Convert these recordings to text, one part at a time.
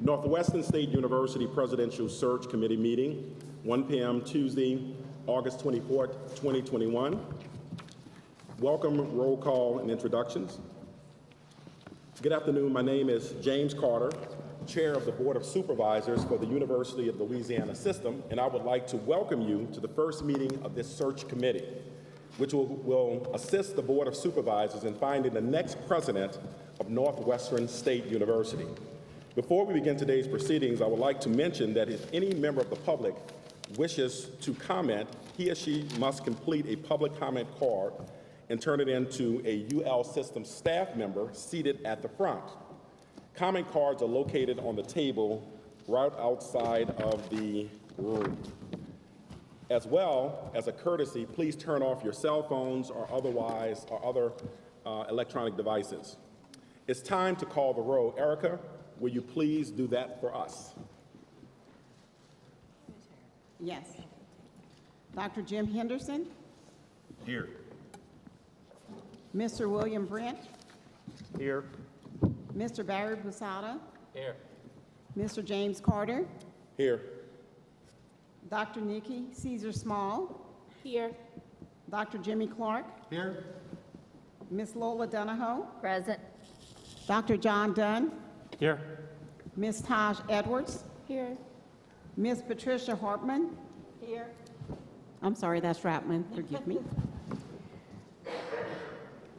Northwestern State University Presidential Search Committee meeting, 1 p.m. Tuesday, August 24th, 2021. Welcome, roll call, and introductions. Good afternoon. My name is James Carter, Chair of the Board of Supervisors for the University of Louisiana System, and I would like to welcome you to the first meeting of this search committee, which will assist the Board of Supervisors in finding the next president of Northwestern State University. Before we begin today's proceedings, I would like to mention that if any member of the public wishes to comment, he or she must complete a public comment card and turn it into a UL System staff member seated at the front. Comment cards are located on the table right outside of the room. As well, as a courtesy, please turn off your cell phones or other electronic devices. It's time to call the roll. Erica, will you please do that for us? Yes. Dr. Jim Henderson? Here. Mr. William Brent? Here. Mr. Barry Busada? Here. Mr. James Carter? Here. Dr. Nikki Caesar Small? Here. Dr. Jimmy Clark? Here. Ms. Lola Donahoe? Present. Dr. John Dunn? Here. Ms. Taj Edwards? Here. Ms. Patricia Hartman? Here. I'm sorry, that's Rapman, forgive me.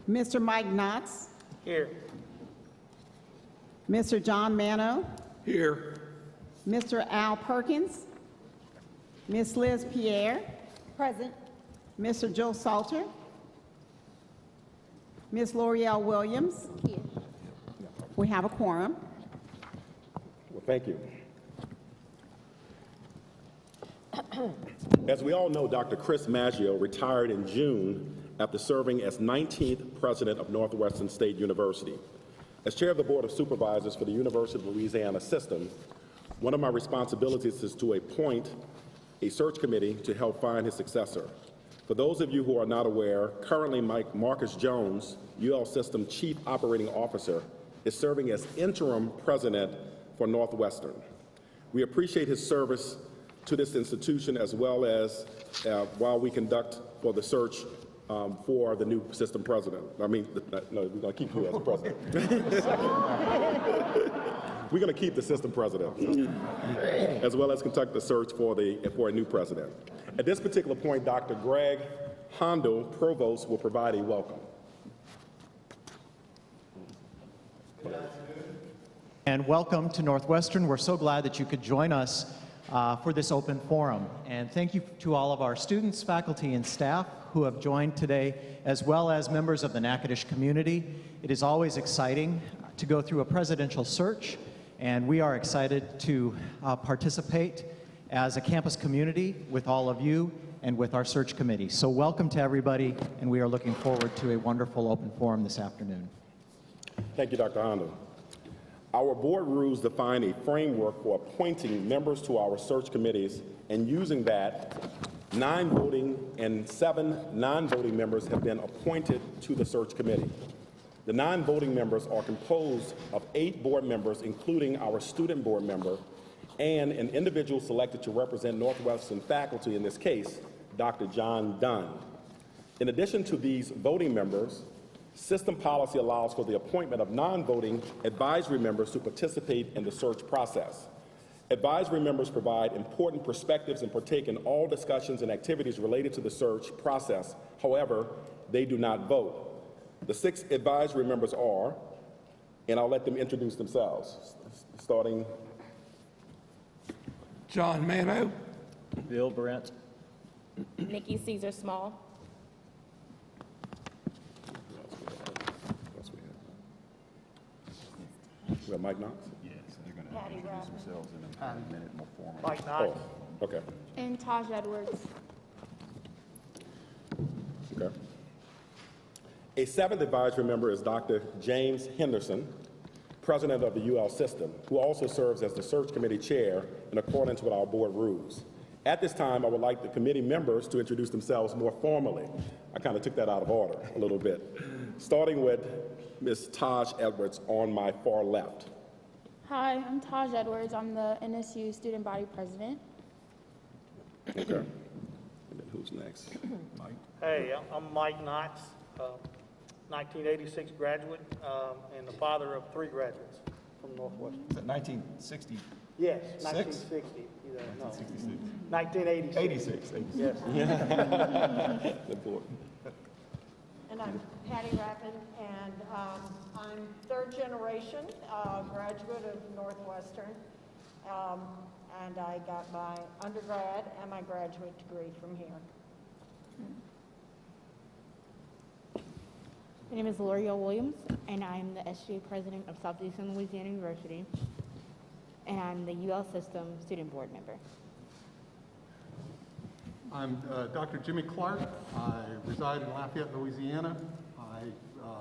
Mr. Mike Knotts? Here. Mr. John Mano? Here. Mr. Al Perkins? Ms. Liz Pierre? Present. Mr. Joe Salter? Ms. L'Oreal Williams? Here. We have a quorum. Well, thank you. As we all know, Dr. Chris Maggio retired in June after serving as 19th president of Northwestern State University. As chair of the Board of Supervisors for the University of Louisiana System, one of my responsibilities is to appoint a search committee to help find his successor. For those of you who are not aware, currently Marcus Jones, UL System Chief Operating Officer, is serving as interim president for Northwestern. We appreciate his service to this institution as well as while we conduct for the search for the new system president. No, we're going to keep you as the president. We're going to keep the system president, as well as conduct the search for a new president. At this particular point, Dr. Greg Hondo, Provost, will provide a welcome. And welcome to Northwestern. We're so glad that you could join us for this open forum. And thank you to all of our students, faculty, and staff who have joined today, as well as members of the Natchitoches community. It is always exciting to go through a presidential search, and we are excited to participate as a campus community with all of you and with our search committee. So welcome to everybody, and we are looking forward to a wonderful open forum this afternoon. Thank you, Dr. Hondo. Our board rules define a framework for appointing members to our search committees, and using that, 9 voting and 7 non-voting members have been appointed to the search committee. The non-voting members are composed of 8 board members, including our student board member, and an individual selected to represent Northwestern faculty, in this case, Dr. John Dunn. In addition to these voting members, system policy allows for the appointment of non-voting advisory members to participate in the search process. Advisory members provide important perspectives and partake in all discussions and activities related to the search process. However, they do not vote. The 6 advisory members are, and I'll let them introduce themselves, starting. John Mano. Bill Brent. Nikki Caesar Small. We have Mike Knox? Yes, they're going to introduce themselves in a minute more formally. Mike Knox. Oh, okay. And Taj Edwards. Okay. A 7th advisory member is Dr. James Henderson, president of the UL System, who also serves as the search committee chair in accordance with our board rules. At this time, I would like the committee members to introduce themselves more formally. I kind of took that out of order a little bit, starting with Ms. Taj Edwards on my far left. Hi, I'm Taj Edwards. I'm the NSU Student Body President. Okay. And then who's next? Mike? Hey, I'm Mike Knox, 1986 graduate, and the father of 3 graduates from Northwestern. Is it 1960? Yes, 1960. No, 1986. 86. Yes. Good board. And I'm Patty Rappin, and I'm third generation graduate of Northwestern. And I got my undergrad and my graduate degree from here. My name is L'Oreal Williams, and I'm the SGA President of Southeastern Louisiana University, and I'm the UL System Student Board member. I'm Dr. Jimmy Clark. I reside in Lafayette, Louisiana. I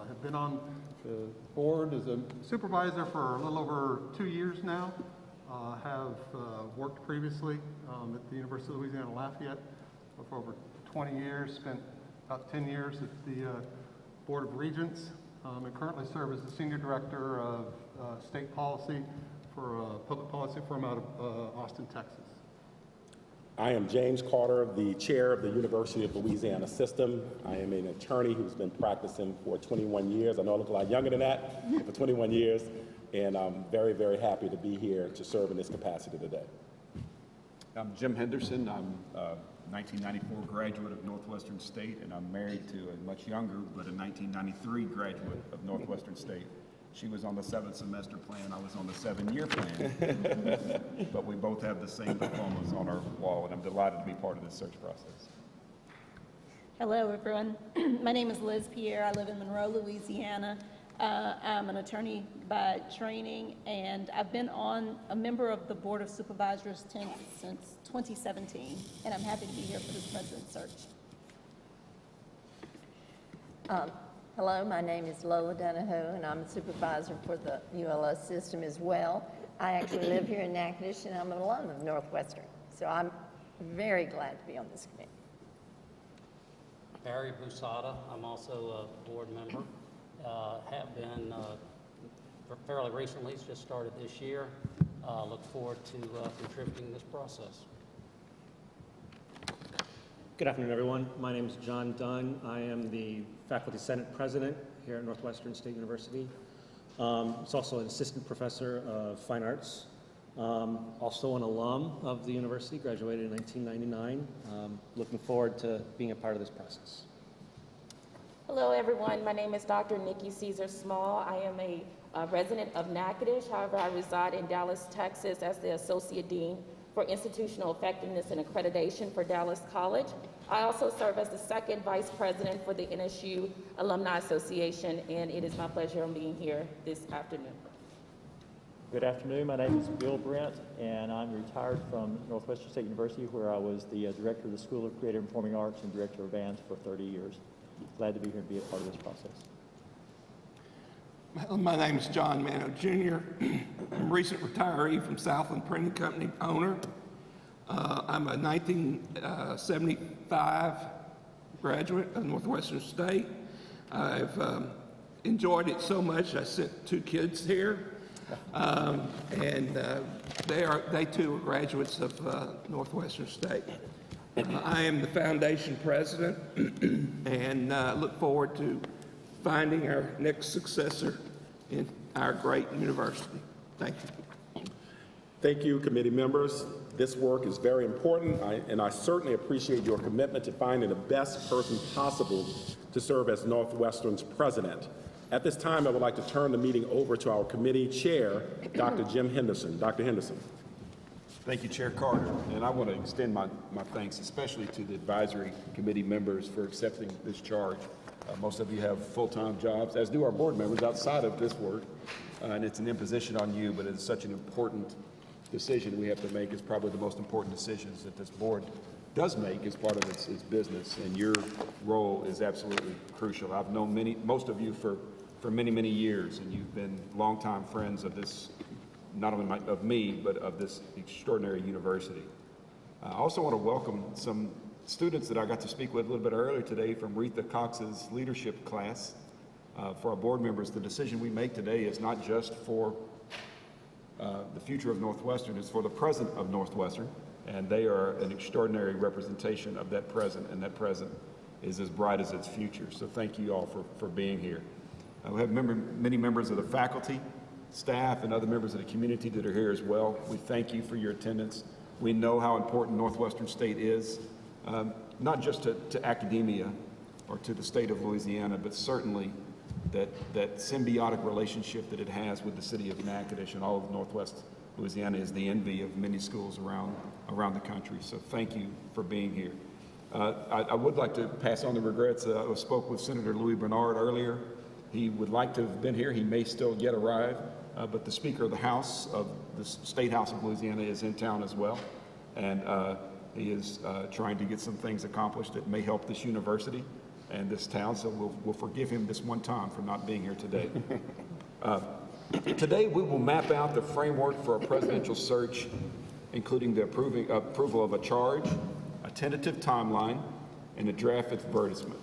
have been on the board as a supervisor for a little over 2 years now. Have worked previously at the University of Louisiana Lafayette for over 20 years, spent about 10 years at the Board of Regents, and currently serve as the Senior Director of State Policy for a public policy firm out of Austin, Texas. I am James Carter, the chair of the University of Louisiana System. I am an attorney who's been practicing for 21 years. I know I look a lot younger than that, but for 21 years. And I'm very, very happy to be here to serve in this capacity today. I'm Jim Henderson. I'm a 1994 graduate of Northwestern State, and I'm married to a much younger, but a 1993 graduate of Northwestern State. She was on the 7th semester plan, I was on the 7-year plan. But we both have the same diplomas on our wall, and I'm delighted to be part of this search process. Hello, everyone. My name is Liz Pierre. I live in Monroe, Louisiana. I'm an attorney by training, and I've been a member of the Board of Supervisors since 2017, and I'm happy to be here for this president's search. Hello, my name is Lola Donahoe, and I'm a supervisor for the ULS system as well. I actually live here in Natchitoches, and I'm an alum of Northwestern, so I'm very glad to be on this committee. Barry Busada, I'm also a board member. Have been fairly recently, it's just started this year. Look forward to contributing to this process. Good afternoon, everyone. My name is John Dunn. I am the Faculty Senate President here at Northwestern State University. It's also an assistant professor of fine arts. Also an alum of the university, graduated in 1999. Looking forward to being a part of this process. Hello, everyone. My name is Dr. Nikki Caesar Small. I am a resident of Natchitoches. However, I reside in Dallas, Texas as the Associate Dean for Institutional Effectiveness and Accreditation for Dallas College. I also serve as the second Vice President for the NSU Alumni Association, and it is my pleasure in being here this afternoon. Good afternoon. My name is Bill Brent, and I'm retired from Northwestern State University, where I was the director of the School of Creative and Performing Arts and director of bands for 30 years. Glad to be here and be a part of this process. My name is John Mano Jr. I'm a recent retiree from Southland Printing Company owner. I'm a 1975 graduate of Northwestern State. I've enjoyed it so much I sent 2 kids here. And they too are graduates of Northwestern State. I am the foundation president and look forward to finding our next successor in our great university. Thank you. Thank you, committee members. This work is very important, and I certainly appreciate your commitment to finding the best person possible to serve as Northwestern's president. At this time, I would like to turn the meeting over to our committee chair, Dr. Jim Henderson. Dr. Henderson. Thank you, Chair Carter. And I want to extend my thanks especially to the advisory committee members for accepting this charge. Most of you have full-time jobs, as do our board members outside of this work. And it's an imposition on you, but it's such an important decision we have to make. It's probably the most important decisions that this board does make as part of its business. And your role is absolutely crucial. I've known most of you for many, many years, and you've been longtime friends of this, not only of me, but of this extraordinary university. I also want to welcome some students that I got to speak with a little bit earlier today from Retha Cox's leadership class. For our board members, the decision we make today is not just for the future of Northwestern is for the present of Northwestern, and they are an extraordinary representation of that present, and that present is as bright as its future. So thank you all for being here. We have many members of the faculty, staff, and other members of the community that are here as well. We thank you for your attendance. We know how important Northwestern State is, not just to academia or to the state of Louisiana, but certainly that symbiotic relationship that it has with the city of Natchitoches and all of Northwest Louisiana is the envy of many schools around the country. So thank you for being here. I would like to pass on the regrets. I spoke with Senator Louis Bernard earlier. He would like to have been here. He may still yet arrive, but the Speaker of the House of the State House of Louisiana is in town as well, and he is trying to get some things accomplished that may help this university and this town, so we'll forgive him this one time for not being here today. Today we will map out the framework for a presidential search, including the approval of a charge, a tentative timeline, and a draft advertisement.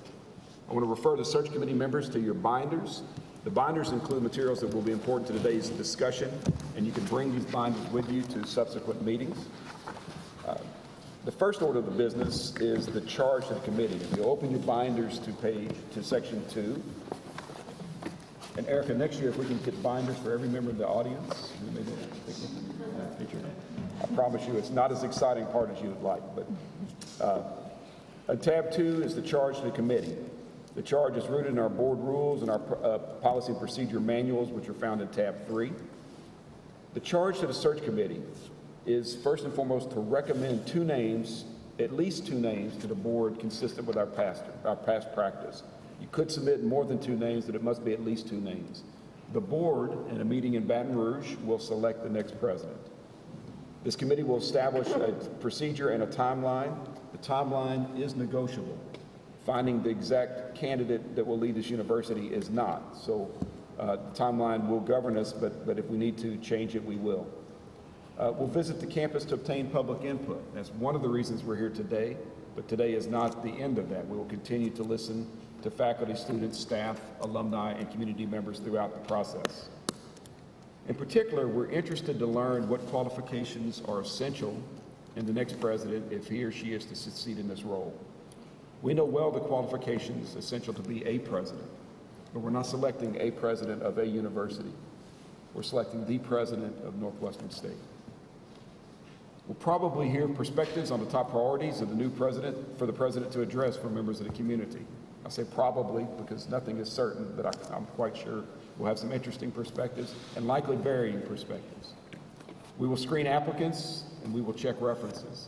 I want to refer the search committee members to your binders. The binders include materials that will be important to today's discussion, and you can bring these binders with you to subsequent meetings. The first order of the business is the charge to the committee. If you open your binders to section 2, and Erica, next year if we can get binders for every member of the audience, I promise you it's not as exciting part as you would like. But tab 2 is the charge to the committee. The charge is rooted in our board rules and our policy and procedure manuals, which are found in tab 3. The charge to the search committee is first and foremost to recommend 2 names, at least 2 names, to the board consistent with our past practice. You could submit more than 2 names, but it must be at least 2 names. The board, in a meeting in Baton Rouge, will select the next president. This committee will establish a procedure and a timeline. The timeline is negotiable. Finding the exact candidate that will lead this university is not. So the timeline will govern us, but if we need to change it, we will. We'll visit the campus to obtain public input. That's one of the reasons we're here today, but today is not the end of that. We will continue to listen to faculty, students, staff, alumni, and community members throughout the process. In particular, we're interested to learn what qualifications are essential in the next president if he or she is to succeed in this role. We know well the qualifications essential to be a president, but we're not selecting a president of a university. We're selecting the president of Northwestern State. We'll probably hear perspectives on the top priorities of the new president for the president to address from members of the community. I say probably because nothing is certain, but I'm quite sure we'll have some interesting perspectives and likely varying perspectives. We will screen applicants and we will check references.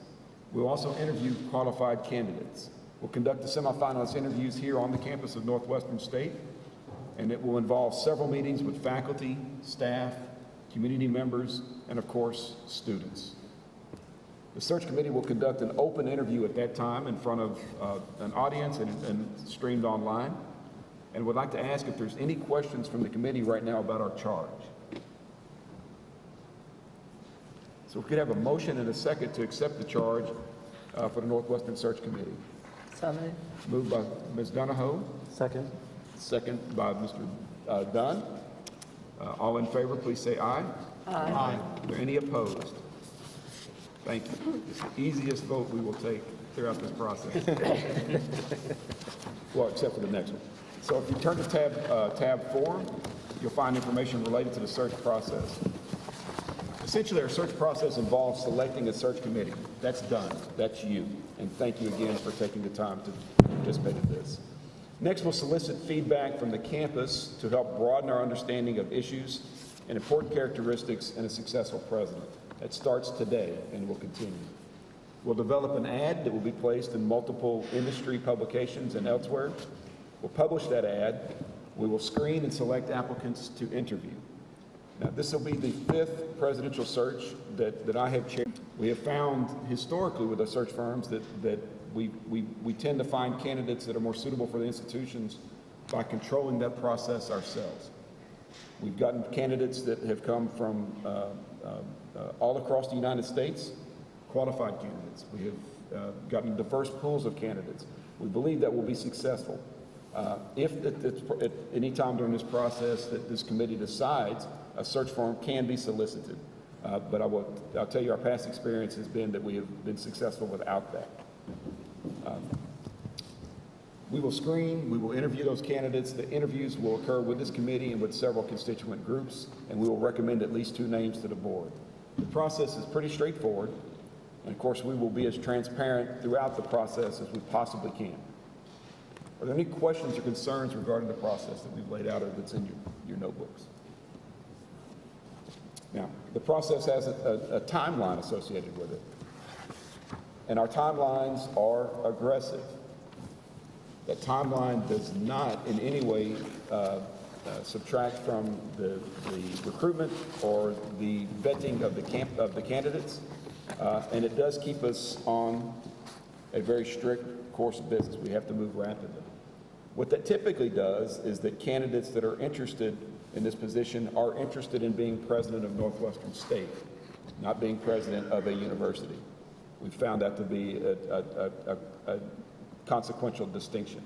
We'll also interview qualified candidates. We'll conduct the semifinalist interviews here on the campus of Northwestern State, and it will involve several meetings with faculty, staff, community members, and of course, students. The search committee will conduct an open interview at that time in front of an audience and streamed online. And would like to ask if there's any questions from the committee right now about our charge. So we could have a motion and a second to accept the charge for the Northwestern Search Committee. So moved. Moved by Ms. Donahoe. Second. Second by Mr. Dunn. All in favor, please say aye. Aye. Are there any opposed? Thank you. It's the easiest vote we will take throughout this process. Well, except for the next one. So if you turn to tab 4, you'll find information related to the search process. Essentially, our search process involves selecting a search committee. That's done. That's you. And thank you again for taking the time to participate in this. Next, we'll solicit feedback from the campus to help broaden our understanding of issues and important characteristics in a successful president. That starts today and will continue. We'll develop an ad that will be placed in multiple industry publications and elsewhere. We'll publish that ad. We will screen and select applicants to interview. Now, this will be the 5th presidential search that I have chaired. We have found historically with our search firms that we tend to find candidates that are more suitable for the institutions by controlling that process ourselves. We've gotten candidates that have come from all across the United States, qualified candidates. We have gotten diverse pools of candidates. We believe that will be successful. If at any time during this process that this committee decides, a search firm can be solicited. But I'll tell you, our past experience has been that we have been successful without that. We will screen, we will interview those candidates. The interviews will occur with this committee and with several constituent groups, and we will recommend at least 2 names to the board. The process is pretty straightforward, and of course, we will be as transparent throughout the process as we possibly can. Are there any questions or concerns regarding the process that we've laid out or that's in your notebooks? Now, the process has a timeline associated with it, and our timelines are aggressive. That timeline does not in any way subtract from the recruitment or the vetting of the candidates, and it does keep us on a very strict course of business. We have to move rapidly. What that typically does is that candidates that are interested in this position are interested in being president of Northwestern State, not being president of a university. We found that to be a consequential distinction.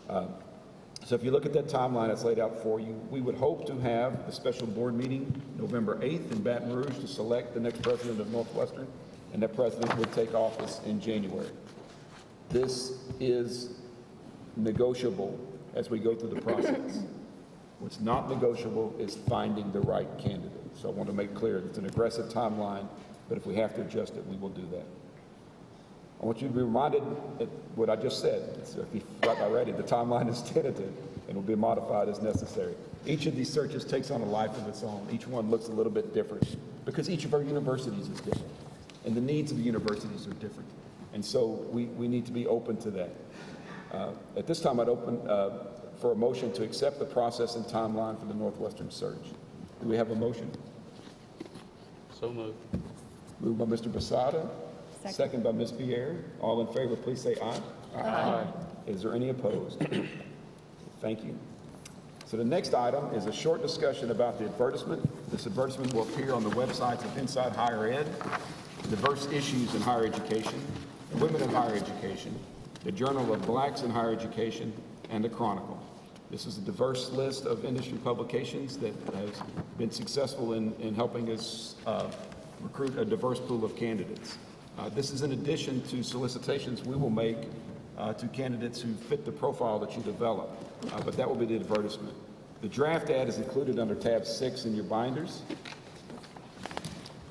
So if you look at that timeline that's laid out for you, we would hope to have a special board meeting November 8th in Baton Rouge to select the next president of Northwestern, and that president would take office in January. This is negotiable as we go through the process. What's not negotiable is finding the right candidate. So I want to make clear that it's an aggressive timeline, but if we have to adjust it, we will do that. I want you to be reminded of what I just said. So if you got that ready, the timeline is tentative and will be modified as necessary. Each of these searches takes on a life of its own. Each one looks a little bit different because each of our universities is different and the needs of the universities are different. And so we need to be open to that. At this time, I'd open for a motion to accept the process and timeline for the Northwestern search. Do we have a motion? So moved. Moved by Mr. Basada. Second by Ms. Pierre. All in favor, please say aye. Aye. Is there any opposed? Thank you. So the next item is a short discussion about the advertisement. This advertisement will appear on the websites of Inside Higher Ed, Diverse Issues in Higher Education, Women in Higher Education, the Journal of Blacks in Higher Education, and the Chronicle. This is a diverse list of industry publications that has been successful in helping us recruit a diverse pool of candidates. This is in addition to solicitations we will make to candidates who fit the profile that you develop, but that will be the advertisement. The draft ad is included under tab 6 in your binders.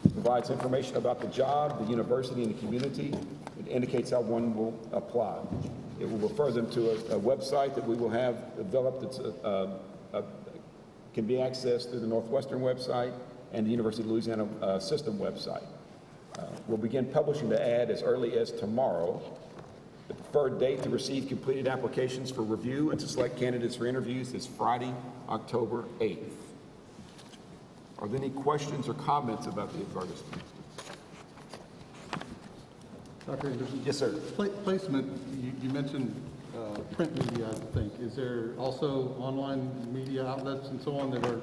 It provides information about the job, the university, and the community. It indicates how one will apply. It will refer them to a website that we will have developed that can be accessed through the Northwestern website and the University of Louisiana system website. We'll begin publishing the ad as early as tomorrow. The preferred date to receive completed applications for review and to select candidates for interviews is Friday, October 8th. Are there any questions or comments about the advertisement? Dr. Anderson? Yes, sir. Placement, you mentioned print media, I think. Is there also online media outlets and so on that are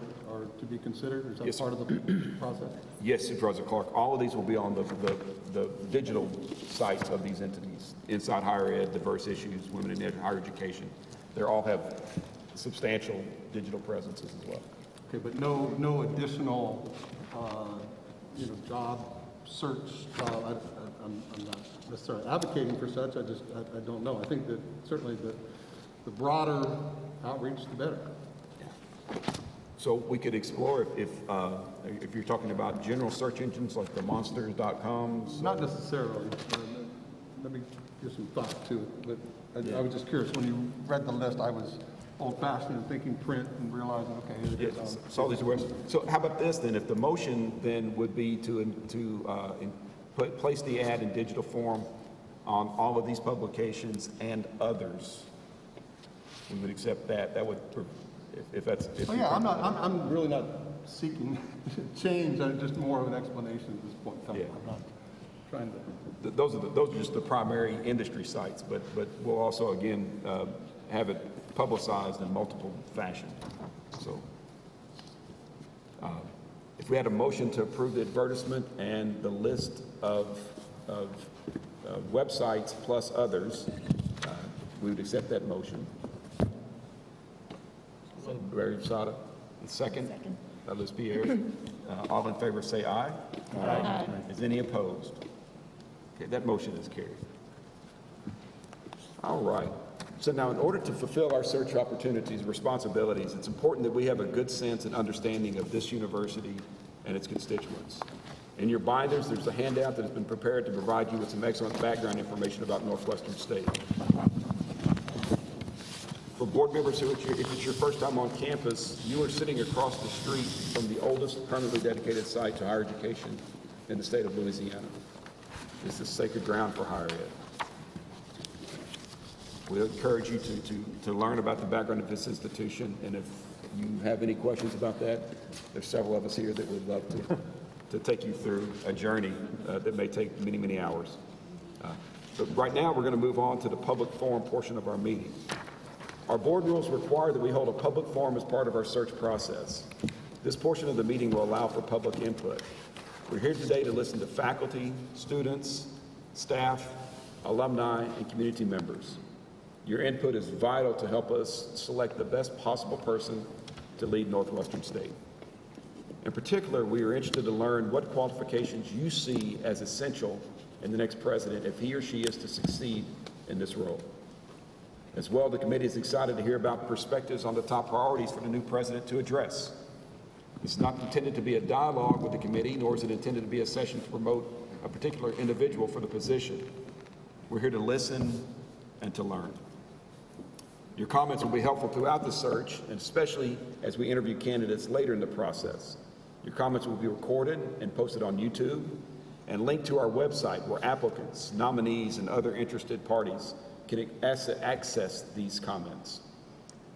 to be considered? Is that Yes, part of the process? Yes, Supervisor Clark. All of these will be on the digital sites of these entities. Inside Higher Ed, Diverse Issues, Women in Higher Education. They all have substantial digital presences as well. Okay, but no additional, job search. I'm not necessarily advocating for such. I don't know. I think that certainly the broader outreach, the better. So we could explore if you're talking about general search engines like the monsters.coms. Not necessarily. Let me give some thought to it. But I was just curious. When you read the list, I was old-fashioned and thinking print and realizing, okay, here it is. So these websites. So how about this then? If the motion then would be to place the ad in digital form on all of these publications and others, we would accept that. That would, if that's. I'm really not seeking change. Just more of an explanation at this point in time. Yeah. I'm not trying to. Those are just the primary industry sites, but we'll also again have it publicized in multiple fashions. So if we had a motion to approve the advertisement and the list of websites plus others, we would accept that motion. Barry Sada, second. Liz Pierre. All in favor say aye. Aye. Is any opposed? Okay, that motion is carried. All right. So now, in order to fulfill our search opportunities and responsibilities, it's important that we have a good sense and understanding of this university and its constituents. In your binders, there's a handout that has been prepared to provide you with some excellent background information about Northwestern State. For board members who, if it's your first time on campus, you are sitting across the street from the oldest permanently dedicated site to higher education in the state of Louisiana. This is sacred ground for higher ed. We encourage you to learn about the background of this institution, and if you have any questions about that, there's several of us here that would love to take you through a journey that may take many, many hours. But right now, we're going to move on to the public forum portion of our meeting. Our board rules require that we hold a public forum as part of our search process. This portion of the meeting will allow for public input. We're here today to listen to faculty, students, staff, alumni, and community members. Your input is vital to help us select the best possible person to lead Northwestern State. In particular, we are interested to learn what qualifications you see as essential in the next president if he or she is to succeed in this role. As well, the committee is excited to hear about perspectives on the top priorities for the new president to address. It's not intended to be a dialogue with the committee, nor is it intended to be a session to promote a particular individual for the position. We're here to listen and to learn. Your comments will be helpful throughout the search, and especially as we interview candidates later in the process. Your comments will be recorded and posted on YouTube and linked to our website where applicants, nominees, and other interested parties can access these comments.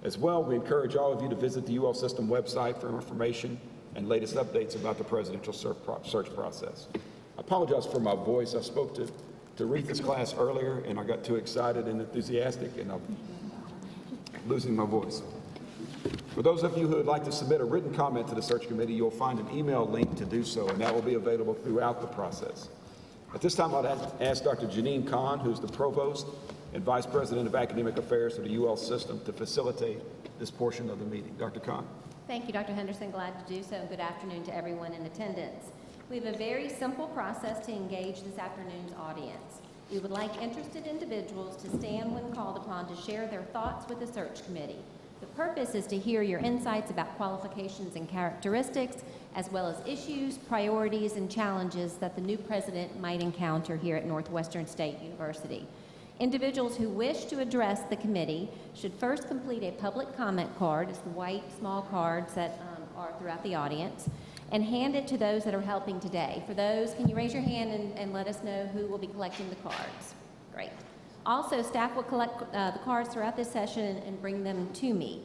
As well, we encourage all of you to visit the UL System website for information and latest updates about the presidential search process. I apologize for my voice. I spoke to Retha's class earlier, and I got too excited and enthusiastic, and I'm losing my voice. For those of you who would like to submit a written comment to the search committee, you'll find an email link to do so, and that will be available throughout the process. At this time, I'd ask Dr. Janine Kahn, who's the Provost and Vice President of Academic Affairs for the UL System, to facilitate this portion of the meeting. Dr. Kahn. Thank you, Dr. Henderson. Glad to do so, and good afternoon to everyone in attendance. We have a very simple process to engage this afternoon's audience. We would like interested individuals to stand when called upon to share their thoughts with the search committee. The purpose is to hear your insights about qualifications and characteristics, as well as issues, priorities, and challenges that the new president might encounter here at Northwestern State University. Individuals who wish to address the committee should first complete a public comment card, it's the white small cards that are throughout the audience, and hand it to those that are helping today. For those, can you raise your hand and let us know who will be collecting the cards? Great. Also, staff will collect the cards throughout this session and bring them to me.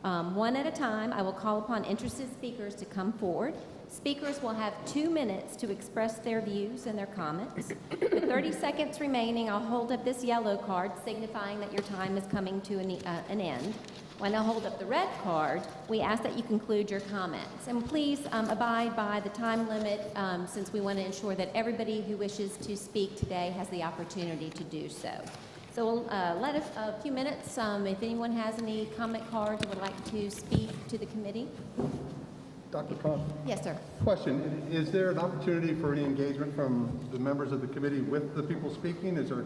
One at a time, I will call upon interested speakers to come forward. Speakers will have 2 minutes to express their views and their comments. With 30 seconds remaining, I'll hold up this yellow card signifying that your time is coming to an end. When I hold up the red card, we ask that you conclude your comments. And please abide by the time limit since we want to ensure that everybody who wishes to speak today has the opportunity to do so. So we'll let us a few minutes if anyone has any comment cards or would like to speak to the committee. Dr. Kahn? Yes, sir. Question, is there an opportunity for any engagement from the members of the committee with the people speaking? Is there,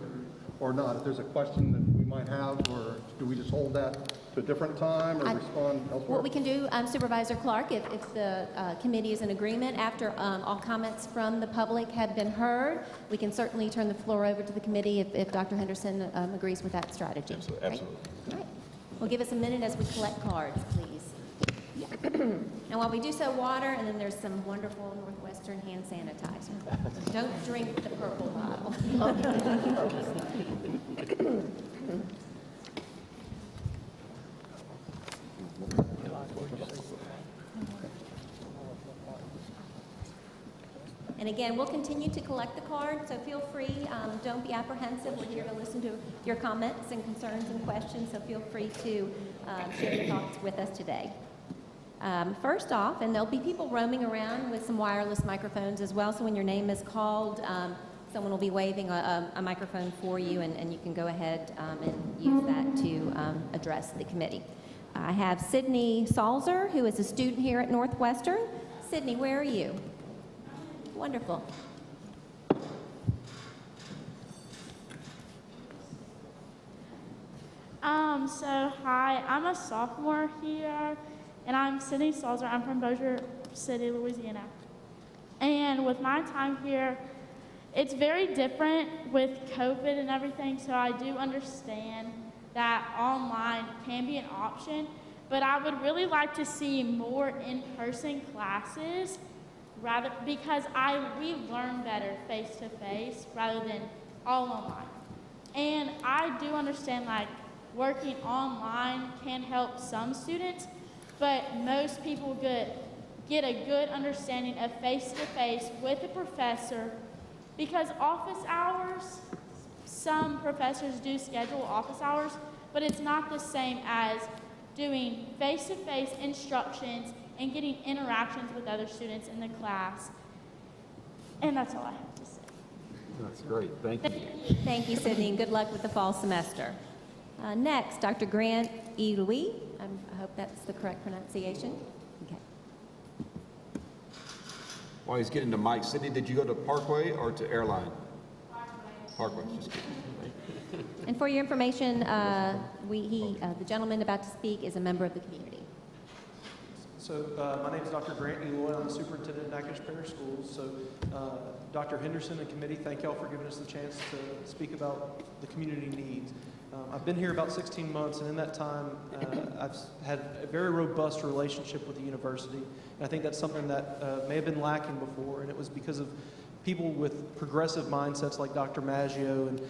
or not? If there's a question that we might have, or do we just hold that to a different time or respond elsewhere? What we can do, Supervisor Clark, if the committee is in agreement, after all comments from the public have been heard, we can certainly turn the floor over to the committee if Dr. Henderson agrees with that strategy. Absolutely. Right? All right. Well, give us a minute as we collect cards, please. And while we do so, water, and then there's some wonderful Northwestern hand sanitizer. Don't drink the purple bottle. And again, we'll continue to collect the cards, so feel free, don't be apprehensive. We're here to listen to your comments and concerns and questions, so feel free to share your thoughts with us today. First off, and there'll be people roaming around with some wireless microphones as well, so when your name is called, someone will be waving a microphone for you, and you can go ahead and use that to address the committee. I have Sydney Salzer, who is a student here at Northwestern. Sydney, where are you? Wonderful. Hi, I'm a sophomore here, and I'm Sydney Salzer. I'm from Bossier City, Louisiana. And with my time here, it's very different with COVID and everything, so I do understand that online can be an option, but I would really like to see more in-person classes because we learn better face-to-face rather than all online. And I do understand working online can help some students, but most people get a good understanding of face-to-face with a professor because office hours, some professors do schedule office hours, but it's not the same as doing face-to-face instructions and getting interactions with other students in the class. And that's all I have to say. That's great. Thank you. Thank you, Sydney, and good luck with the fall semester. Next, Dr. Grant E. Louis. I hope that's the correct pronunciation. Okay. While he's getting the mic, Sydney, did you go to Parkway or to Airline? Parkway. Just kidding. And for your information, the gentleman about to speak is a member of the community. So my name is Dr. Grant Eloy. I'm the superintendent at Natchitoches Parish Schools. So Dr. Henderson and committee, thank y'all for giving us the chance to speak about the community needs. I've been here about 16 months, and in that time, I've had a very robust relationship with the university. And I think that's something that may have been lacking before, and it was because of people with progressive mindsets like Dr. Maggio, and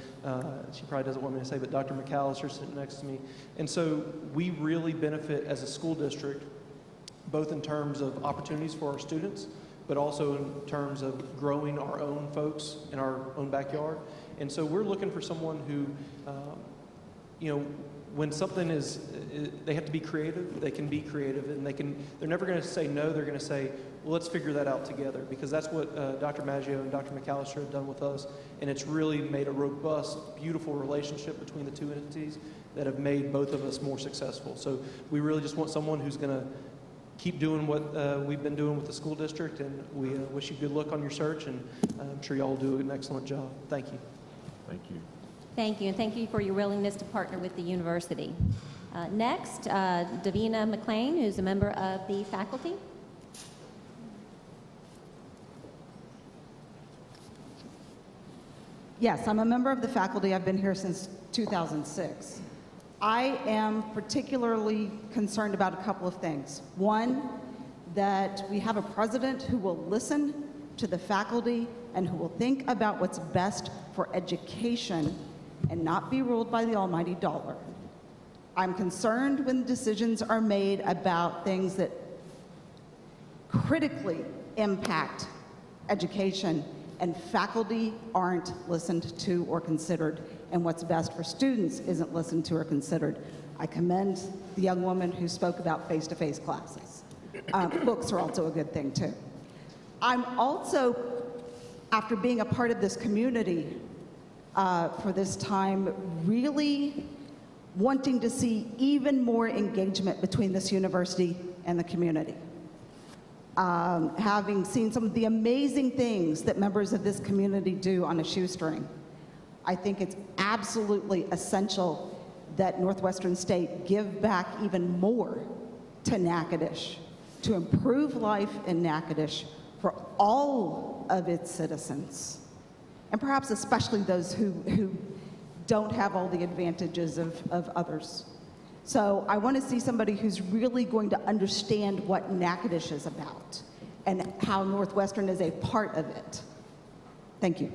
she probably doesn't want me to say, but Dr. McAllister sitting next to me. And so we really benefit as a school district, both in terms of opportunities for our students, but also in terms of growing our own folks in our own backyard. And so we're looking for someone who, when something is, they have to be creative, they can be creative, and they're never going to say no, they're going to say, well, let's figure that out together, because that's what Dr. Maggio and Dr. McAllister have done with us, and it's really made a robust, beautiful relationship between the two entities that have made both of us more successful. So we really just want someone who's going to keep doing what we've been doing with the school district, and we wish you good luck on your search, and I'm sure y'all will do an excellent job. Thank you. Thank you. Thank you, and thank you for your willingness to partner with the university. Next, Davina McLean, who's a member of the faculty. Yes, I'm a member of the faculty. I've been here since 2006. I am particularly concerned about a couple of things. One, that we have a president who will listen to the faculty and who will think about what's best for education and not be ruled by the almighty dollar. I'm concerned when decisions are made about things that critically impact education and faculty aren't listened to or considered, and what's best for students isn't listened to or considered. I commend the young woman who spoke about face-to-face classes. Books are also a good thing too. I'm also, after being a part of this community for this time, really wanting to see even more engagement between this university and the community. Having seen some of the amazing things that members of this community do on a shoestring, I think it's absolutely essential that Northwestern State give back even more to Natchitoches to improve life in Natchitoches for all of its citizens, and perhaps especially those who don't have all the advantages of others. So I want to see somebody who's really going to understand what Natchitoches is about and how Northwestern is a part of it. Thank you.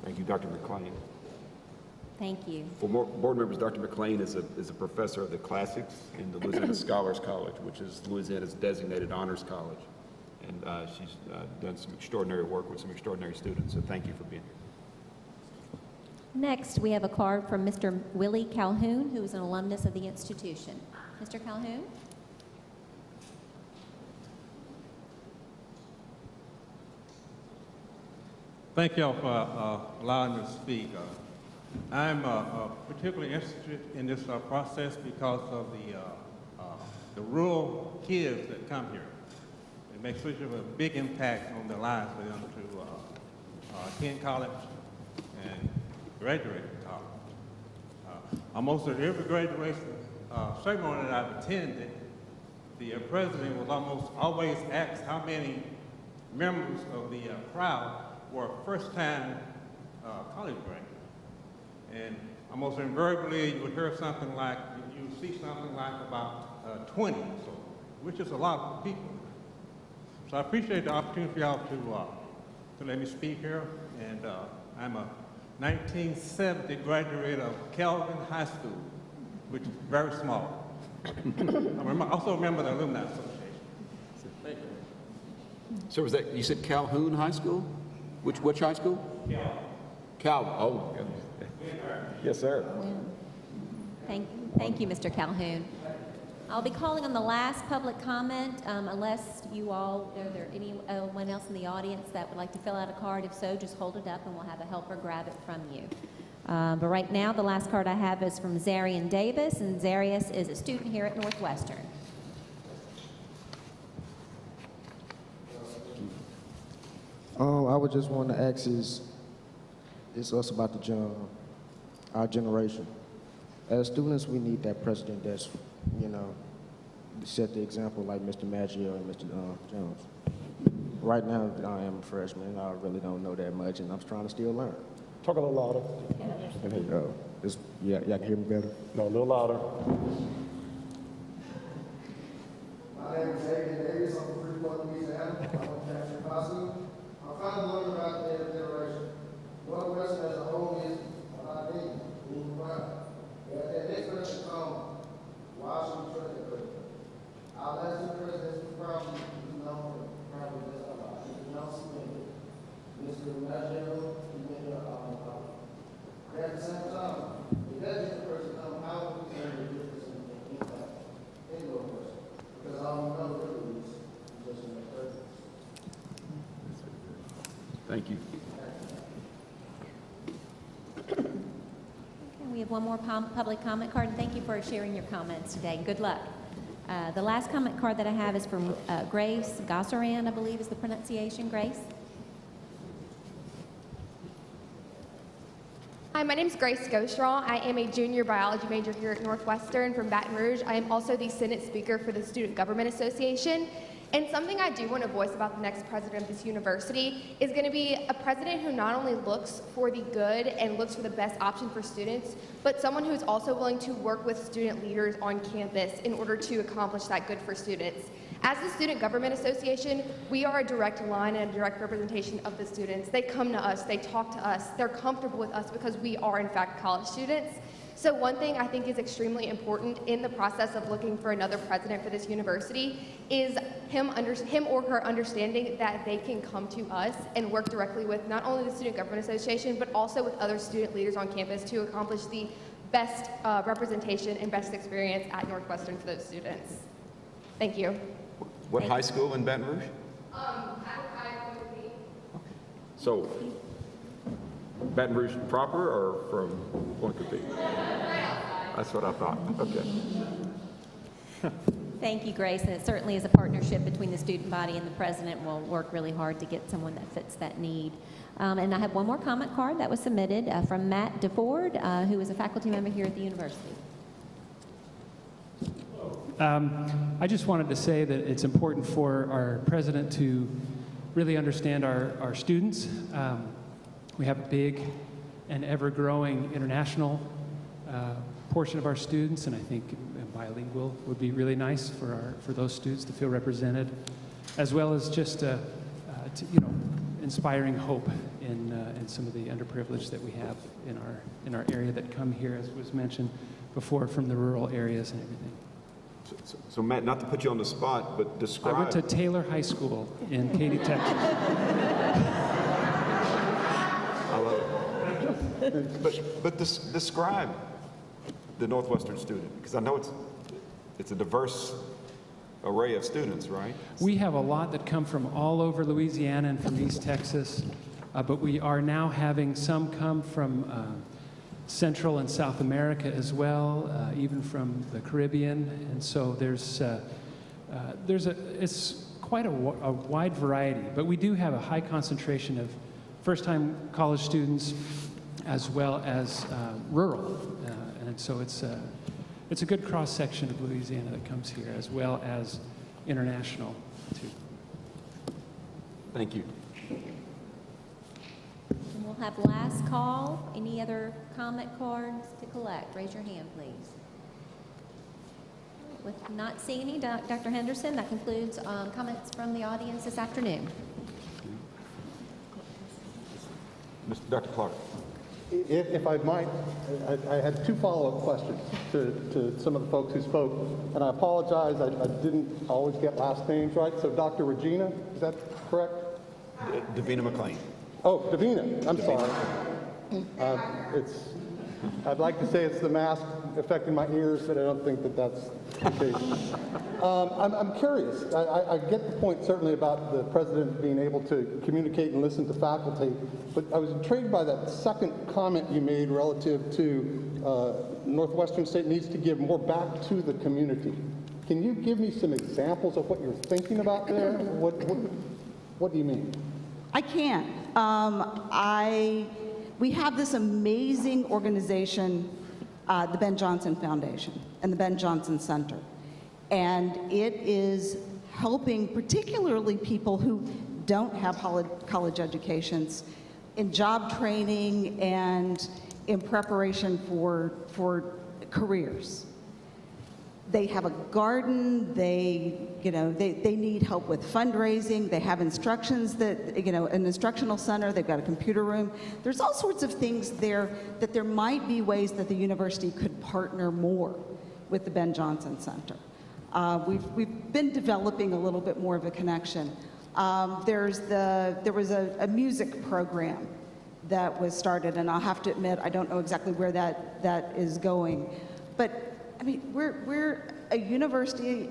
Thank you, Dr. McLean. Thank you. For board members, Dr. McLean is a professor of the classics in the Louisiana Scholars College, which is Louisiana's designated honors college. And she's done some extraordinary work with some extraordinary students, so thank you for being here. Next, we have a card from Mr. Willie Calhoun, who is an alumnus of the institution. Mr. Calhoun? Thank y'all for allowing me to speak. I'm particularly interested in this process because of the rural kids that come here. It makes such a big impact on their lives for them to attend college and graduate from college. Almost at every graduation ceremony that I've attended, the president was almost always asked how many members of the crowd were first-time college graduates. And almost invariably, you would hear something like, you would see something like about 20 or so, which is a lot of people. So I appreciate the opportunity for y'all to let me speak here. And I'm a 1970 graduate of Calvin High School, which is very small. I also remember the Alumni Association. Thank you. So was that, you said Calhoun High School? Which high school? Cal. Oh, my goodness. Yes, sir. Thank you, Mr. Calhoun. I'll be calling on the last public comment, unless you all, are there anyone else in the audience that would like to fill out a card? If so, just hold it up and we'll have a helper grab it from you. But right now, the last card I have is from Zarian Davis, and Zarius is a student here at Northwestern. I would just want to ask it's us about our generation. As students, we need that president that's, set the example like Mr. Maggio and Mr. Jones. Right now, I am a freshman, and I really don't know that much, and I'm trying to still learn. Talk a little louder. There you go. Y'all can hear me better? No, a little louder. My name is Adrian Davis. I'm from Freeport, Louisiana. I'm a Catholic Apostle. I'm trying to learn about the generation. Northwestern as a whole is about being proud. That next person come, why should we trust that person? Our last two presidents were probably known for probably just about Nelson and Mr. Maggio and Mr. At the same time, if that different person come, how would we learn the difference in impact in Northwestern? Because I don't know really is just in the person. Thank you. Okay, we have one more public comment card, and thank you for sharing your comments today. Good luck. The last comment card that I have is from Grace Gossaran, I believe is the pronunciation. Grace? Hi, my name is Grace Gostraw. I am a junior biology major here at Northwestern from Baton Rouge. I am also the Senate Speaker for the Student Government Association. And something I do want to voice about the next president of this university is going to be a president who not only looks for the good and looks for the best option for students, but someone who is also willing to work with student leaders on campus in order to accomplish that good for students. As the Student Government Association, we are a direct line and a direct representation of the students. They come to us, they talk to us, they're comfortable with us because we are in fact college students. So one thing I think is extremely important in the process of looking for another president for this university is him or her understanding that they can come to us and work directly with not only the Student Government Association, but also with other student leaders on campus to accomplish the best representation and best experience at Northwestern for those students. Thank you. What high school in Baton Rouge? So, Baton Rouge proper or from Point Coupee? That's what I thought. Okay. Thank you, Grace. And it certainly is a partnership between the student body and the president. We'll work really hard to get someone that fits that need. And I have one more comment card that was submitted from Matt DeFord, who is a faculty member here at the university. I just wanted to say that it's important for our president to really understand our students. We have a big and ever-growing international portion of our students, and I think bilingual would be really nice for those students to feel represented, as well as just inspiring hope in some of the underprivileged that we have in our area that come here, as was mentioned before, from the rural areas and everything. So Matt, not to put you on the spot, but describe. I went to Taylor High School in Katy, Texas. I love it. But describe the Northwestern student, because I know it's a diverse array of students, right? We have a lot that come from all over Louisiana and from East Texas, but we are now having some come from Central and South America as well, even from the Caribbean. And so there's it's quite a wide variety, but we do have a high concentration of first-time college students as well as rural. And so it's a good cross-section of Louisiana that comes here, as well as international, too. Thank you. And we'll have last call. Any other comment cards to collect? Raise your hand, please. With not seeing any, Dr. Henderson, that concludes comments from the audience this afternoon. Dr. Clark. If I might, I had two follow-up questions to some of the folks who spoke, and I apologize, I didn't always get last names right. So Dr. Regina, is that correct? Davina McLean. Oh, Davina, I'm sorry. I'd like to say it's the mask affecting my ears, but I don't think that that's the case. I'm curious. I get the point certainly about the president being able to communicate and listen to faculty, but I was intrigued by that second comment you made relative to Northwestern State needs to give more back to the community. Can you give me some examples of what you're thinking about there? What do you mean? I can. We have this amazing organization, the Ben Johnson Foundation and the Ben Johnson Center. And it is helping particularly people who don't have college educations in job training and in preparation for careers. They have a garden, they need help with fundraising, they have instructions that, an instructional center, they've got a computer room. There's all sorts of things there that there might be ways that the university could partner more with the Ben Johnson Center. We've been developing a little bit more of a connection. There was a music program that was started, and I'll have to admit, I don't know exactly where that is going. But I mean, we're a university,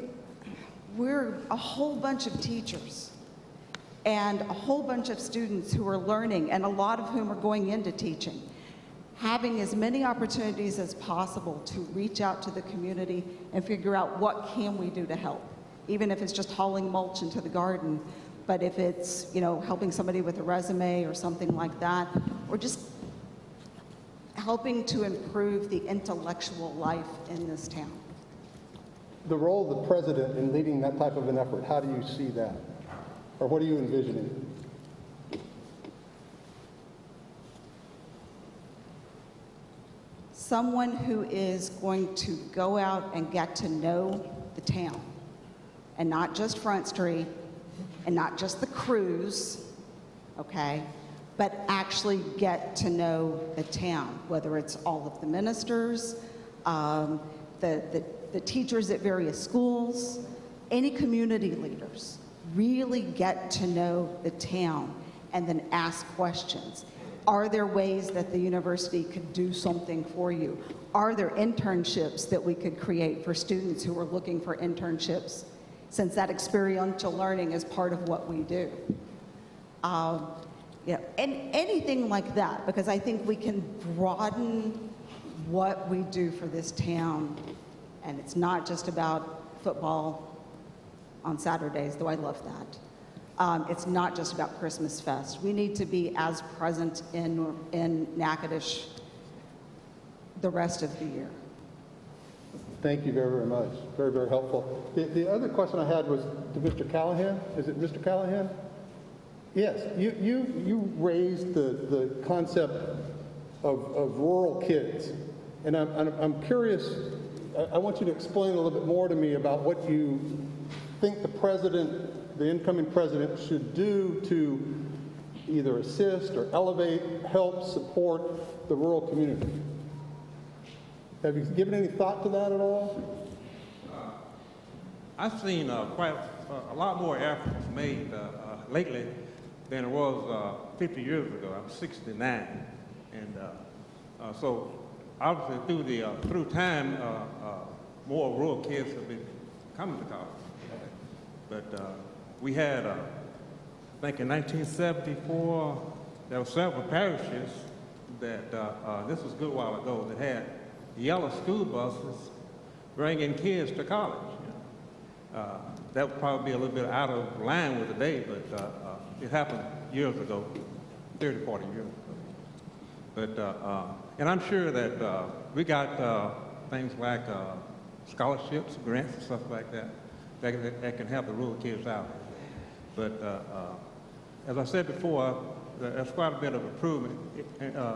we're a whole bunch of teachers and a whole bunch of students who are learning, and a lot of whom are going into teaching. Having as many opportunities as possible to reach out to the community and figure out what can we do to help, even if it's just hauling mulch into the garden, but if it's, helping somebody with a resume or something like that, or just helping to improve the intellectual life in this town. The role of the president in leading that type of an effort, how do you see that? Or what are you envisioning? Someone who is going to go out and get to know the town, and not just Front Street, and not just the cruise, okay? But actually get to know the town, whether it's all of the ministers, the teachers at various schools, any community leaders. Really get to know the town and then ask questions. Are there ways that the university could do something for you? Are there internships that we could create for students who are looking for internships, since that experiential learning is part of what we do? And anything like that, because I think we can broaden what we do for this town. And it's not just about football on Saturdays, though I love that. It's not just about Christmas Fest. We need to be as present in Natchitoches the rest of the year. Thank you very, very much. Very, very helpful. The other question I had was to Mr. Callahan. Is it Mr. Callahan? Yes, you raised the concept of rural kids, and I'm curious. I want you to explain a little bit more to me about what you think the incoming president, should do to either assist or elevate, help, support the rural community. Have you given any thought to that at all? I've seen quite a lot more efforts made lately than it was 50 years ago. I'm 69, and so obviously through time, more rural kids have been coming to college. But we had, I think in 1974, there were several parishes that this was a good while ago that had yellow school buses bringing kids to college. That would probably be a little bit out of line with today, but it happened years ago, 30, 40 years ago. But, and I'm sure that we got things like scholarships, grants, and stuff like that, that can help the rural kids out. But as I said before, there's quite a bit of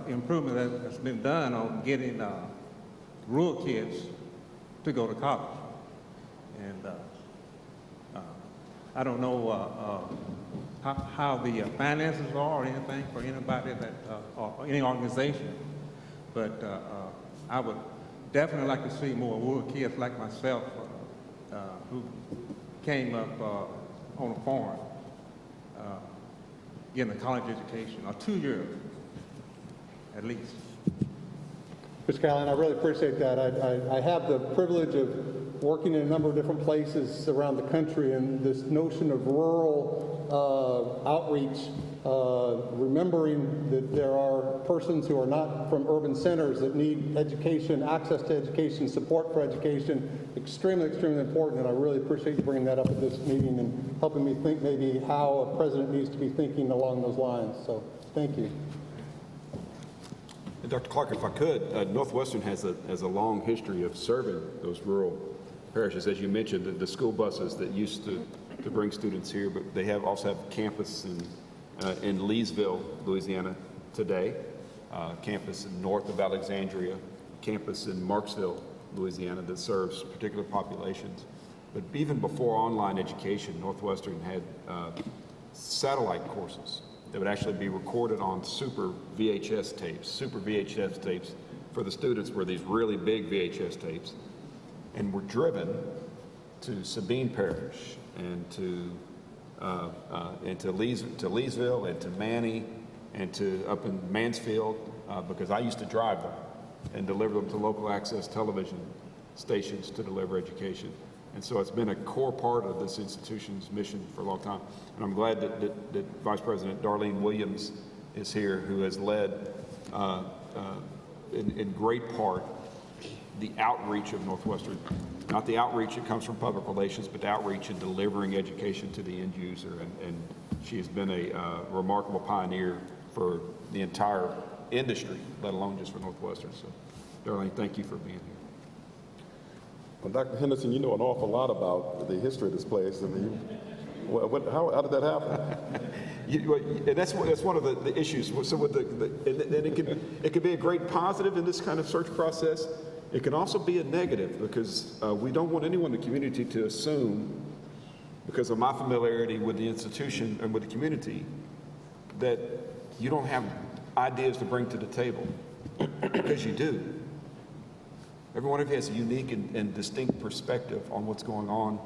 improvement that's been done on getting rural kids to go to college. And I don't know how the finances are or anything for anybody that, or any organization, but I would definitely like to see more rural kids like myself who came up on a farm getting a college education, or 2 years at least. Mr. Callahan, I really appreciate that. I have the privilege of working in a number of different places around the country, and this notion of rural outreach, remembering that there are persons who are not from urban centers that need education, access to education, support for education, extremely, extremely important, and I really appreciate you bringing that up at this meeting and helping me think maybe how a president needs to be thinking along those lines. So thank you. And Dr. Clark, if I could, Northwestern has a long history of serving those rural parishes. As you mentioned, the school buses that used to bring students here, but they also have campus in Leesville, Louisiana today, campus north of Alexandria, campus in Marksville, Louisiana that serves particular populations. But even before online education, Northwestern had satellite courses that would actually be recorded on super VHS tapes for the students were these really big VHS tapes, and were driven to Sabine Parish and to Leesville and to Manny and to up in Mansfield because I used to drive them and deliver them to local access television stations to deliver education. And so it's been a core part of this institution's mission for a long time. And I'm glad that Vice President Darlene Williams is here, who has led in great part the outreach of Northwestern. Not the outreach that comes from public relations, but the outreach in delivering education to the end user. And she has been a remarkable pioneer for the entire industry, let alone just for Northwestern. So, Darlene, thank you for being here. Well, Dr. Henderson, you know an awful lot about the history of this place. I mean, how did that happen? And that's one of the issues. So with it can be a great positive in this kind of search process. It can also be a negative because we don't want anyone in the community to assume, because of my familiarity with the institution and with the community, that you don't have ideas to bring to the table, because you do. Every one of you has a unique and distinct perspective on what's going on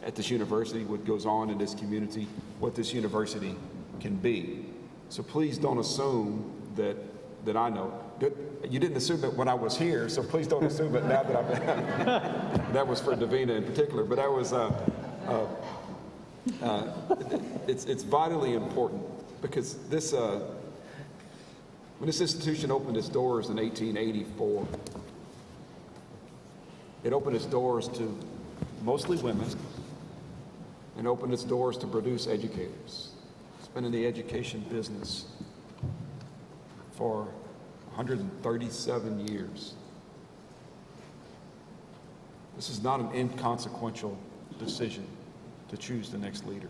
at this university, what goes on in this community, what this university can be. So please don't assume that I know. You didn't assume it when I was here, so please don't assume it now that I'm that was for Davina in particular, but that was it's vitally important because this when this institution opened its doors in 1884, it opened its doors to mostly women and opened its doors to produce educators. It's been in the education business for 137 years. This is not an inconsequential decision to choose the next leader.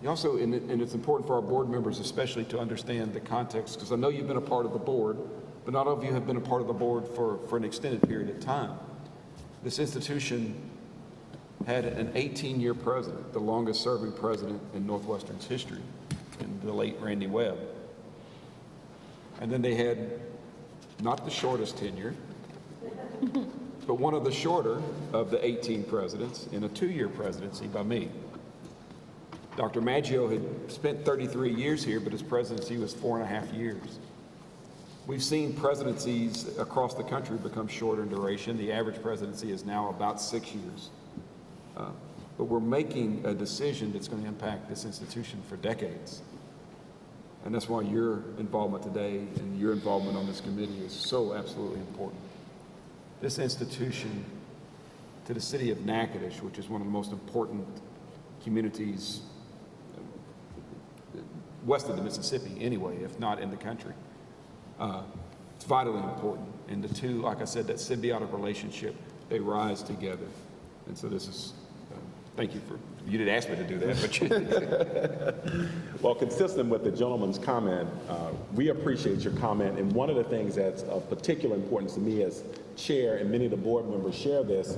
You also, and it's important for our board members especially to understand the context, because I know you've been a part of the board, but not all of you have been a part of the board for an extended period of time. This institution had an 18-year president, the longest serving president in Northwestern's history, in the late Randy Webb. And then they had not the shortest tenure, but one of the shorter of the 18 presidents in a 2-year presidency by me. Dr. Maggio had spent 33 years here, but his presidency was 4.5 years. We've seen presidencies across the country become shorter in duration. The average presidency is now about 6 years. But we're making a decision that's going to impact this institution for decades. And that's why your involvement today and your involvement on this committee is so absolutely important. This institution to the city of Natchitoches, which is one of the most important communities west of the Mississippi anyway, if not in the country. It's vitally important. And the two, like I said, that symbiotic relationship, they rise together. And so this is, thank you for, you didn't ask me to do that, but you. Well, consistent with the gentleman's comment, we appreciate your comment. And one of the things that's of particular importance to me as chair, and many of the board members share this,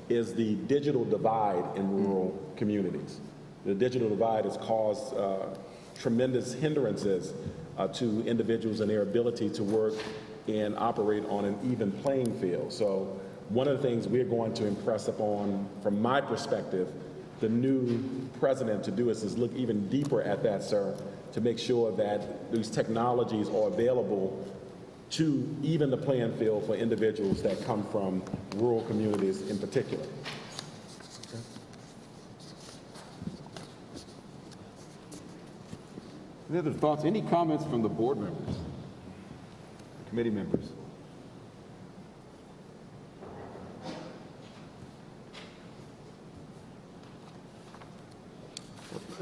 is the digital divide in rural communities. The digital divide has caused tremendous hindrances to individuals and their ability to work and operate on an even playing field. So one of the things we're going to impress upon, from my perspective, the new president to do is look even deeper at that, sir, to make sure that these technologies are available to even the playing field for individuals that come from rural communities in particular. Any other thoughts? Any comments from the board members, the committee members?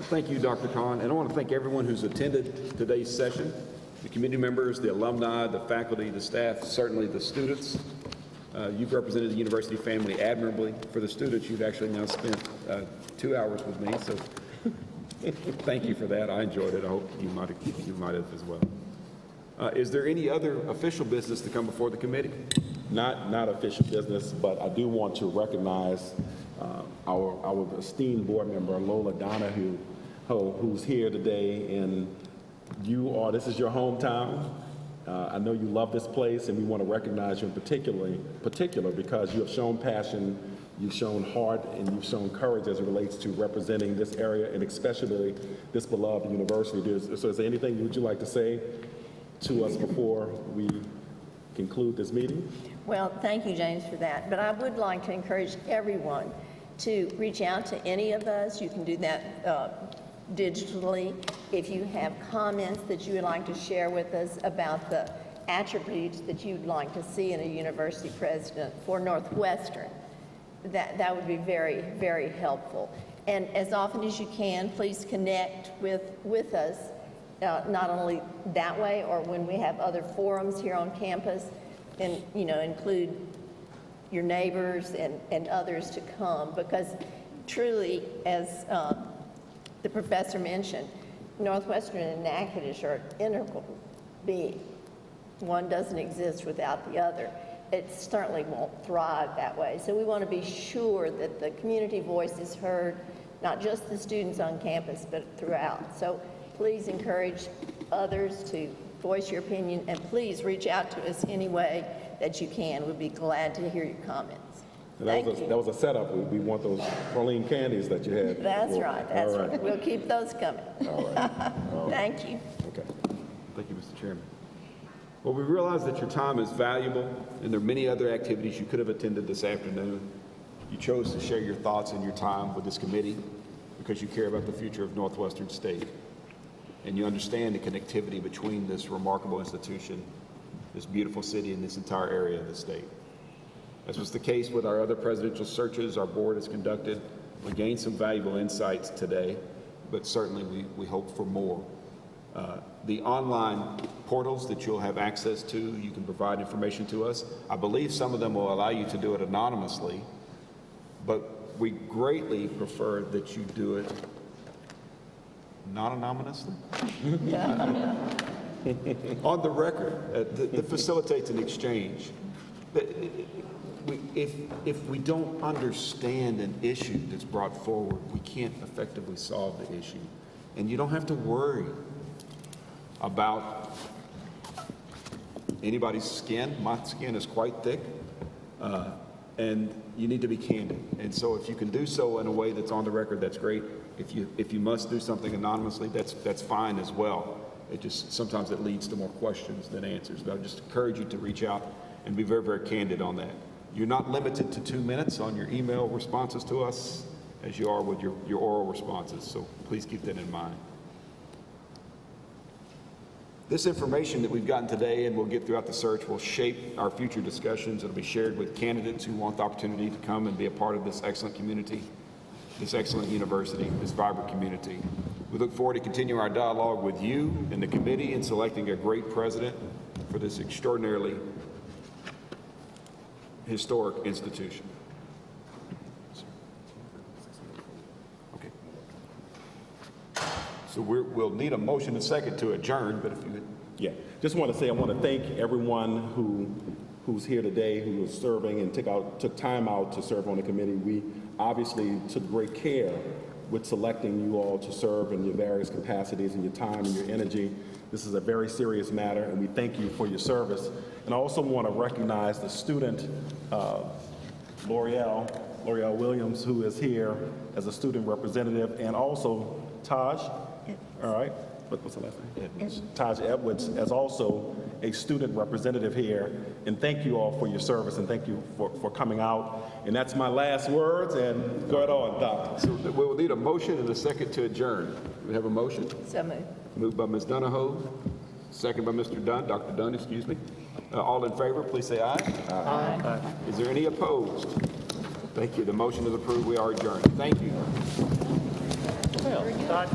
Thank you, Dr. Khan, and I want to thank everyone who's attended today's session, the committee members, the alumni, the faculty, the staff, certainly the students. You've represented the university family admirably. For the students, you've actually now spent 2 hours with me, so thank you for that. I enjoyed it. I hope you might have as well. Is there any other official business to come before the committee? Not official business, but I do want to recognize our esteemed board member, Lola Donahue, who's here today, and this is your hometown. I know you love this place, and we want to recognize you in particular because you have shown passion, you've shown heart, and you've shown courage as it relates to representing this area, and especially this beloved university. So is there anything would you like to say to us before we conclude this meeting? Well, thank you, James, for that. But I would like to encourage everyone to reach out to any of us. You can do that digitally. If you have comments that you would like to share with us about the attributes that you'd like to see in a university president for Northwestern, that would be very, very helpful. And as often as you can, please connect with us, not only that way or when we have other forums here on campus, and include your neighbors and others to come, because truly, as the professor mentioned, Northwestern and Natchitoches are integral being. One doesn't exist without the other. It certainly won't thrive that way. So we want to be sure that the community voice is heard, not just the students on campus, but throughout. So please encourage others to voice your opinion, and please reach out to us any way that you can. We'd be glad to hear your comments. That was a setup. We want those praline candies that you had. That's before. right. That's right. We'll keep those coming. All right. Thank you. Okay. Thank you, Mr. Chairman. Well, we realize that your time is valuable, and there are many other activities you could have attended this afternoon. You chose to share your thoughts and your time with this committee because you care about the future of Northwestern State, and you understand the connectivity between this remarkable institution, this beautiful city, and this entire area of the state. As was the case with our other presidential searches our board has conducted, we gained some valuable insights today, but certainly we hope for more. The online portals that you'll have access to, you can provide information to us. I believe some of them will allow you to do it anonymously, but we greatly prefer that you do it not anonymously. On the record, that facilitates an exchange. If we don't understand an issue that's brought forward, we can't effectively solve the issue. And you don't have to worry about anybody's skin. My skin is quite thick, and you need to be candid. And so if you can do so in a way that's on the record, that's great. If you must do something anonymously, that's fine as well. It just, sometimes it leads to more questions than answers. But I just encourage you to reach out and be very, very candid on that. You're not limited to 2 minutes on your email responses to us as you are with your oral responses. So please keep that in mind. This information that we've gotten today and we'll get throughout the search will shape our future discussions. It'll be shared with candidates who want the opportunity to come and be a part of this excellent community, this excellent university, this vibrant community. We look forward to continuing our dialogue with you and the committee in selecting a great president for this extraordinarily historic institution. Okay. So we'll need a motion and second to adjourn, but if you... Yeah, just want to say I want to thank everyone who's here today, who is serving and took time out to serve on the committee. We obviously took great care with selecting you all to serve in your various capacities and your time and your energy. This is a very serious matter, and we thank you for your service. And I also want to recognize the student, L'Oreal Williams, who is here as a student representative, and also Taj, all right, what's the last name? Taj Edwards, as also a student representative here. And thank you all for your service, and thank you for coming out. And that's my last words, and go ahead on, Doctor. So we'll need a motion and a second to adjourn. We have a motion? So moved. Moved by Ms. Donahoe, second by Mr. Dunn, Dr. Dunn, excuse me. All in favor, please say aye. Aye. Is there any opposed? Thank you. The motion is approved. We are adjourned. Thank you. Well, Todd,